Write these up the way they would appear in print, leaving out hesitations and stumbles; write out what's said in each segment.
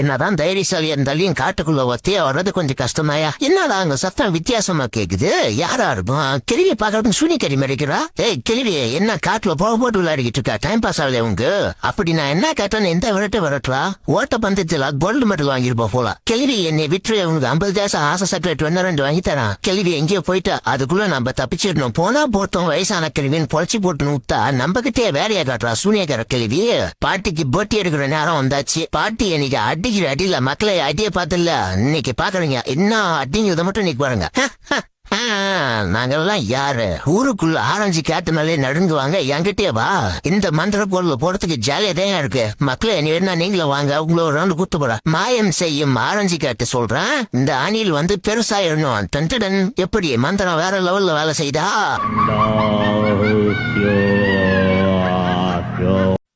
என்னதான் தைரியசாலியா இருந்தாலும் காட்டுக்குள்ள ஒத்தையா வர்றது கொஞ்சம் கஷ்டமாயா. என்னடா அங்க சத்தம் வித்தியாசமா கேக்குது, யாரா இருக்கும்? கிழவி பாக்குறதுக்கு சூனி கறி மறைக்கிறா. ஏய் கிழவி, என்ன காட்டுல போட்டு விளையாடிக்கிட்டு இருக்கா? டைம் பாஸ் ஆகல உங்க? அப்படி நான் என்ன கேட்டேன்னு எந்த விரட்டா ஓட்ட பந்தத்துல கோல்டு மெடல் வாங்கிருப்பா போல. கிழவி என்னை விட்டு உனக்கு 50,000 ஆசை சர்டிபிகேட் 2 வாங்கி தரான். கிழவி எங்கேயோ போயிட்டா, அதுக்குள்ள நம்ம தப்பிச்சிடணும். போனா போட்டோம், வயசான கிழவின்னு பொழைச்சி போட்டு நூத்தா நம்ம கிட்டே வேலையா காட்டுறா சூனியக்கார கிழவி. பாட்டிக்கு போட்டி எடுக்கிற நேரம் வந்தாச்சு. பாட்டி இன்னைக்கு அடிக்கிற அடியில மக்களை அடிய பாத்துல இன்னைக்கு பாக்குறீங்க. என்ன அடிங்கிறத மட்டும் இன்னைக்கு பாருங்க. நாங்கெல்லாம் யாரு? ஊருக்குள்ள ஆரஞ்சு கேட்டுனாலே நடுங்குவாங்க. என்கிட்டே வா, இந்த மந்திர பொருள் போறதுக்கு ஜாலியா தான் இருக்கு. மக்களை நீ வேணா நீங்களும் வாங்க, உங்களை ஒரு ரவுண்ட் கூத்து போற. மாயம் செய்யும் ஆரஞ்சு கேட்டு சொல்றேன், இந்த அணில் வந்து பெருசாயிடணும். டன்டன் எப்படி மந்திரம் வேற லெவல்ல வேலை செய்தா?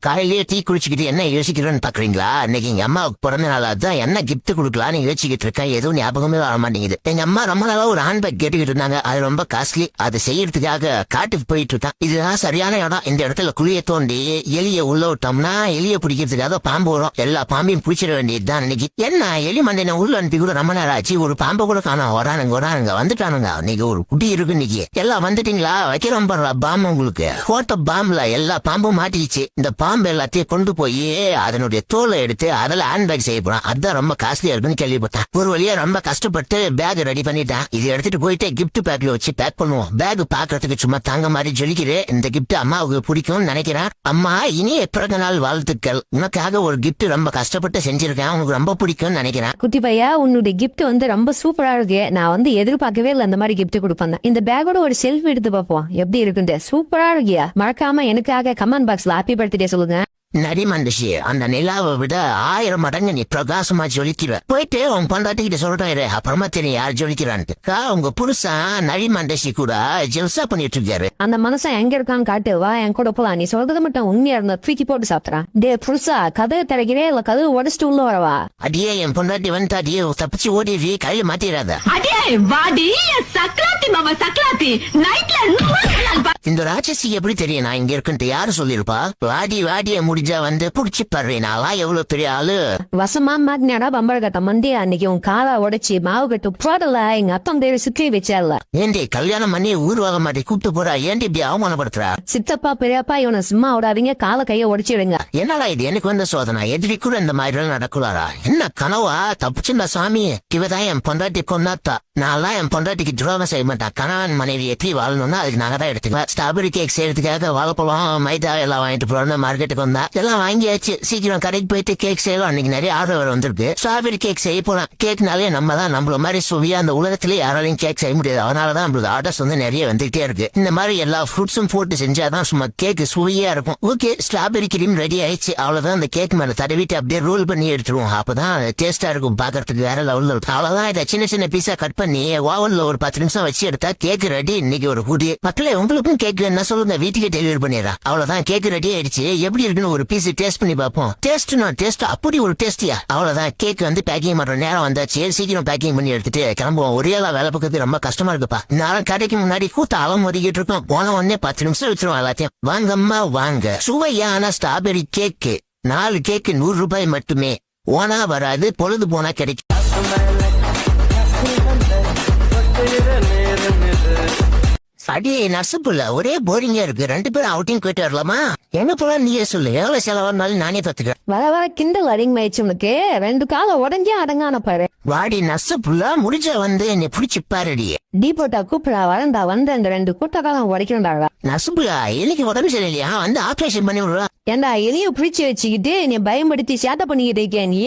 காலையிலேயே டீ குடிச்சுக்கிட்டு என்ன யோசிக்கிறேன்னு பாக்குறீங்களா? இன்னைக்கு எங்க அம்மாவுக்கு பிறந்த நாள், அதான் என்ன கிஃப்ட் கொடுக்கலான்னு யோசிச்சுக்கிட்டு இருக்கேன். எதுவும் ஞாபகமே வர மாட்டேங்குது. எங்க அம்மா ரொம்ப நாளா ஒரு ஹேண்ட்பேக் கேட்டுக்கிட்டு இருந்தாங்க. அது ரொம்ப காஸ்ட்லி. அது செய்யறதுக்காக காட்டுக்கு போயிட்டு இருக்கேன். இதுதான் சரியான இடம். இந்த இடத்துல குழிய தோண்டி எலிய உள்ள விட்டோம்னா எலிய பிடிக்கிறதுக்காக பாம்பு வரும். எல்லா பாம்பையும் பிடிச்சிட வேண்டியதுதான். இன்னைக்கு என்ன எலி மண்டையை உள்ள அனுப்பி கூட ரொம்ப நேரம் ஆச்சு. ஒரு பாம்பை கூட காணோம். வரானுங்க வந்துட்டானுங்க. இன்னைக்கு ஒரு குட்டி இருக்கு. இன்னைக்கு எல்லாம் வந்துட்டீங்களா? வைக்கிறோம் பாரு பாம்பு. உங்களுக்கு போட்ட பாம்புல எல்லா பாம்பும் மாட்டிக்கிச்சு. இந்த பாம்பு எல்லாத்தையும் கொண்டு போய் அதனுடைய தோலை எடுத்து அதில் ஹேண்ட்பேக் செய்ய போறான். அதுதான் ரொம்ப காஸ்ட்லியா இருக்குன்னு கேள்விப்பட்டேன். ஒரு வழியா ரொம்ப கஷ்டப்பட்டு பேக் ரெடி பண்ணிட்டேன். இது எடுத்துட்டு போயிட்டு கிஃப்ட் பேக்ல வச்சு பேக் பண்ணுவோம். பேக் பாக்குறதுக்கு சும்மா தங்க மாதிரி ஜொலிக்கிறேன். இந்த கிஃப்ட் அம்மாவுக்கு பிடிக்கும்னு நினைக்கிறேன். அம்மா, இனிய பிறந்த நாள் வாழ்த்துக்கள். உனக்காக ஒரு கிஃப்ட் ரொம்ப கஷ்டப்பட்டு செஞ்சிருக்கேன். உனக்கு ரொம்ப பிடிக்கும்னு நினைக்கிறேன். குட்டி பையா, உன்னுடைய கிஃப்ட் வந்து ரொம்ப சூப்பரா இருக்கு. நான் வந்து எதிர்பார்க்கவே இல்லை அந்த மாதிரி கிஃப்ட் கொடுப்பேன். இந்த பேக்கோட ஒரு செல்ஃபி எடுத்து பார்ப்போம் எப்படி இருக்குன்னு. சூப்பரா இருக்கியா? மறக்காம எனக்காக கமெண்ட் பாக்ஸ்ல ஹாப்பி பர்த்டே சொல்லுங்க. நரிமண்டசி, அந்த நிலாவை விட 1000 மடங்கு நீ பிரகாசமா ஜொலிக்கிற. போயிட்டு உன் பொண்டாட்டிக்கிட்ட சொல்றேன், அப்புறமா தெரியும் யார் ஜொலிக்கிறான்ட்டு. உங்க புருஷா நரிமண்டசி கூட ஜெல்சா பண்ணிட்டு இருக்காரு. அந்த மனுஷன் எங்க இருக்கான்னு காட்டு, வா என் கூட போலாம். நீ சொல்றது மட்டும் உண்மையா இருந்தா தூக்கி போட்டு சாப்பிட்றான். டே புருஷா, கதவு திறக்கிறே இல்ல, கதவு உடச்சிட்டு உள்ள வரவா? அடியே என் பொண்டாட்டி வந்துட்டாடியே, தப்பிச்சு ஓடிடுவி, கையில மாட்டிடாத. இந்த ராட்சசி எப்படி தெரியும் நான் இங்க இருக்குன்ட்டு? யாரு சொல்லிருப்பா? வாடிய முடிஞ்சா வந்து புடிச்சு பாடுறேன். நான் எவ்வளவு பெரிய ஆளு. வசமா மாட்டினாடா பம்பர கட்ட மண்டி. அன்னைக்கு உன் காலா உடைச்சி மாவு கட்டு போடல. எங்க அத்தம் தேவை சுற்றி வச்சல. ஏண்டி கல்யாணம் பண்ணி ஊர்வாக மாட்டி கூப்பிட்டு போறா? ஏண்டி இப்படி அவமானப்படுத்துறா? சித்தப்பா பெரியப்பா இவனை சும்மா விடாதீங்க, கால கைய உடைச்சிடுங்க. என்னடா இது? எனக்கு வந்த சோதனை. எதிரி கூட இந்த மாதிரி எல்லாம் நடக்கூடாரா? என்ன கனவா? தப்புச்சுண்டா சாமி. இவதான் என் பொண்டாட்டி கொண்டாத்தா. நான்லாம் என் பொண்டாட்டிக்கு துரோகம் செய்ய மாட்டான். கணவன் மனைவி எப்படி வாழணும்னா அதுக்கு நாங்க தான் எடுத்துக்கலாம். ஸ்ட்ராபெரி கேக் செய்யறதுக்காக வாழைப்பழம் மைதா எல்லாம் வாங்கிட்டு போறோம். மார்க்கெட்டுக்கு வந்தா எல்லாம் வாங்கியாச்சு. சீக்கிரம் கடைக்கு போயிட்டு கேக் செய்யலாம். அன்னைக்கு நிறைய ஆர்டர் வந்திருக்கு. ஸ்ட்ராபெரி கேக் செய்ய போலாம். கேக்னாலே நம்ம தான் நம்மள மாதிரி சுவையா அந்த உலகத்திலே யாராலையும் கேக் செய்ய முடியாது. அதனாலதான் நம்மளுக்கு ஆர்டர்ஸ் வந்து நிறைய வந்துகிட்டே இருக்கு. இந்த மாதிரி எல்லா ஃப்ரூட்ஸும் போட்டு செஞ்சாதான் சும்மா கேக் சுவையா இருக்கும். ஓகே, ஸ்ட்ராபெரி கிரீம் ரெடி ஆயிடுச்சு. அவ்வளவுதான். அந்த கேக் மேல தடவிட்டு அப்படியே ரோல் பண்ணி எடுத்துருவோம். அப்பதான் டேஸ்டா இருக்கும், பாக்குறதுக்கு வேற லெவல்ல இருக்கும். அவ்வளவுதான். இதை சின்ன சின்ன பீஸா கட் பண்ணி ஓவன்ல ஒரு 10 நிமிஷம் வச்சு எடுத்தா கேக் ரெடி. இன்னைக்கு ஒரு புதிய மக்களே, உங்களுக்கும் கேக் என்ன சொல்லுங்க, வீட்டுக்கு டெலிவரி பண்ணிடுறா. அவ்வளவுதான், கேக் ரெடி ஆயிடுச்சு. எப்படி இருக்குன்னு ஒரு பீஸ் டேஸ்ட் பண்ணி பார்ப்போம். டேஸ்ட் அப்படி ஒரு டேஸ்டியா? அவ்வளவுதான், கேக் வந்து பேக்கிங் பண்ற நேரம் வந்தாச்சு. சீக்கிரம் பேக்கிங் பண்ணி எடுத்துட்டு கிளம்புவோம். ஒரே ஆளா வேலை பக்கத்து ரொம்ப கஷ்டமா இருக்குப்பா. நானும் கடைக்கு முன்னாடி கூத்த அளம் ஒதுக்கிட்டு இருக்கோம். போன உடனே 10 நிமிஷம் வச்சிருவோம் எல்லாத்தையும். வாங்கம்மா வாங்க, சுவையான ஸ்ட்ராபெரி கேக்கு. 4 கேக்கு 100 ரூபாய் மட்டுமே. ஓனா வராது, பொழுது போனா கிடைக்கும். அடியே நர்சுப்புல ஒரே போரிங்கா இருக்கு. 2 பேரும் அவுட்டிங் போயிட்டு வரலாமா? என்ன போல நீயே சொல்லு. எவ்வளவு செலவானாலும் நானே பார்த்துக்கிறேன். வர வர கிண்டல் அதிகமாயிடுச்சு உனக்கு. 2 கால உடஞ்சே அடங்கான பாரு. வாடி நர்சுப்புல முடிஞ்ச வந்து என்னை பிடிச்சி பாருடி. டீ போட்டா கூப்பிடா வரண்டா வந்து அந்த 2 கூட்ட காலம் உடைக்கணும்டா. நர்சுப்புல எனக்கு உடம்பு சரியில்லையா? வந்து ஆபரேஷன் பண்ணி விடுறா. ஏண்டா எலிய பிடிச்சி வச்சுக்கிட்டு நீ பயன்படுத்தி சேட்டை பண்ணிக்கிட்டு இருக்கேன். நீ